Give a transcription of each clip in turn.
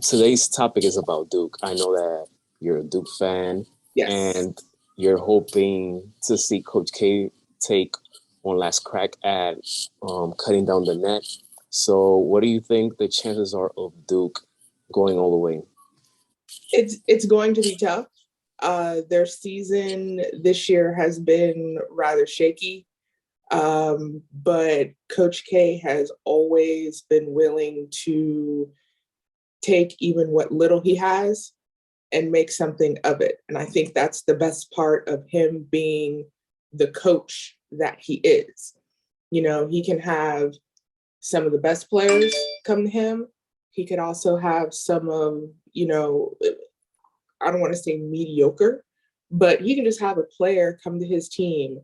today's topic is about Duke. I know that you're a Duke fan, Yes. and you're hoping to see Coach K take one last crack at cutting down the net. So, what do you think the chances are of Duke going all the way? It's going to be tough. Their season this year has been rather shaky, but Coach K has always been willing to take even what little he has and make something of it. And I think that's the best part of him being the coach that he is. He can have some of the best players come to him. He could also have some of, I don't want to say mediocre, but he can just have a player come to his team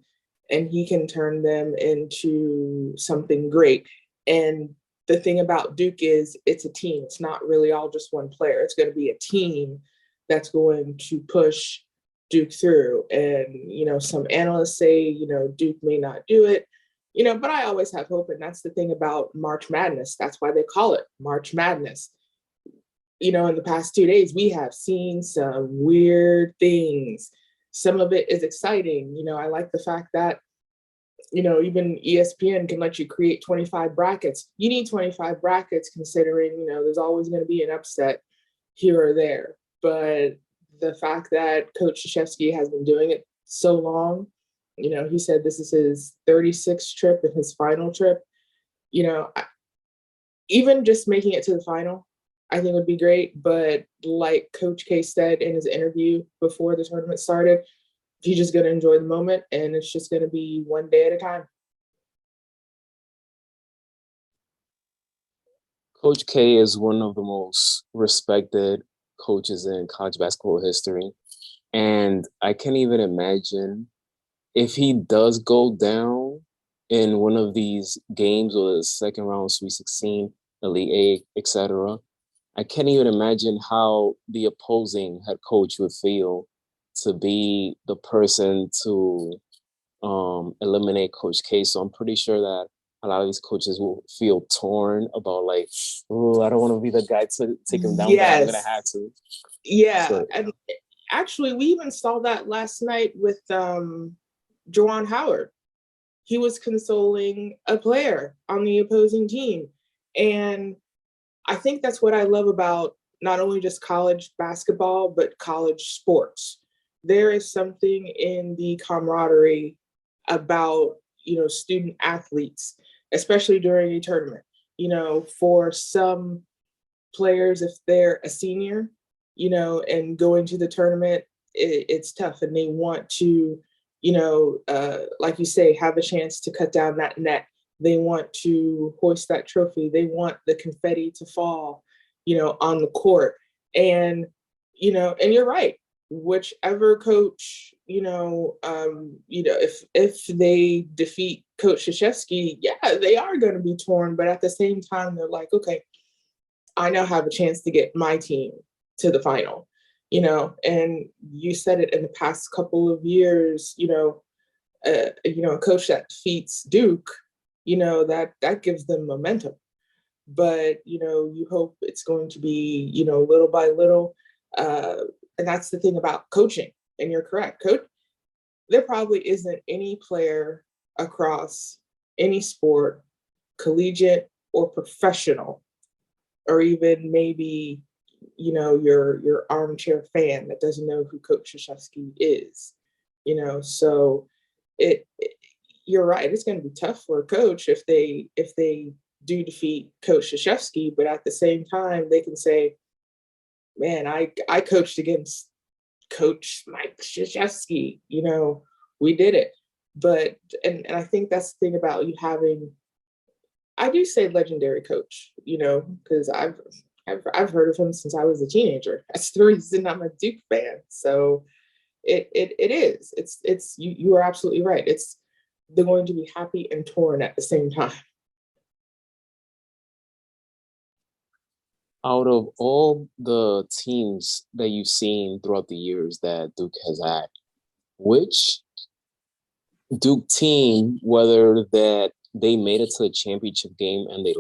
and he can turn them into something great. And the thing about Duke is it's a team. It's not really all just one player. It's going to be a team that's going to push Duke through. And, some analysts say, Duke may not do it, but I always have hope. And that's the thing about March Madness. That's why they call it March Madness. In the past 2 days, we have seen some weird things. Some of it is exciting. I like the fact that, even ESPN can let you create 25 brackets. You need 25 brackets considering, there's always going to be an upset here or there. But the fact that Coach Krzyzewski has been doing it so long, he said this is his 36th trip and his final trip. You know, even just making it to the final, I think would be great. But like Coach K said in his interview before the tournament started, he's just going to enjoy the moment and it's just going to be one day at a time. Coach K is one of the most respected coaches in college basketball history. And I can't even imagine if he does go down in one of these games or the second round, Sweet 16, Elite Eight, etc. I can't even imagine how the opposing head coach would feel to be the person to eliminate Coach K. So I'm pretty sure that a lot of these coaches will feel torn about like, oh, I don't want to be the guy to take him down, but I'm gonna have Yes. to. Yeah. So And actually, we even saw that last night with Juwan Howard. He was consoling a player on the opposing team. And I think that's what I love about not only just college basketball, but college sports. There is something in the camaraderie about, student athletes, especially during a tournament. For some players, if they're a senior, and going to the tournament, it's tough and they want to, like you say, have a chance to cut down that net. They want to hoist that trophy. They want the confetti to fall, on the court. And, and you're right. Whichever coach, if they defeat Coach Krzyzewski, yeah, they are going to be torn. But at the same time, they're like, okay, I now have a chance to get my team to the final, and you said it in the past couple of years, a coach that defeats Duke, that gives them momentum. But, you hope it's going to be, little by little. And that's the thing about coaching. And you're correct. There probably isn't any player across any sport, collegiate or professional, or even maybe your armchair fan that doesn't know who Coach Krzyzewski is. So it you're right. It's going to be tough for a coach if they do defeat Coach Krzyzewski, but at the same time they can say, "Man, I coached against Coach Mike Krzyzewski. We did it." But and I think that's the thing about you having, I do say legendary coach, because I've heard of him since I was a teenager. That's the reason I'm a Duke fan. So it is. It's you are absolutely right. They're going to be happy and torn at the same time. out of all the teams that you've seen throughout the years that Duke has had, which Duke team, whether that they made it to the championship game and they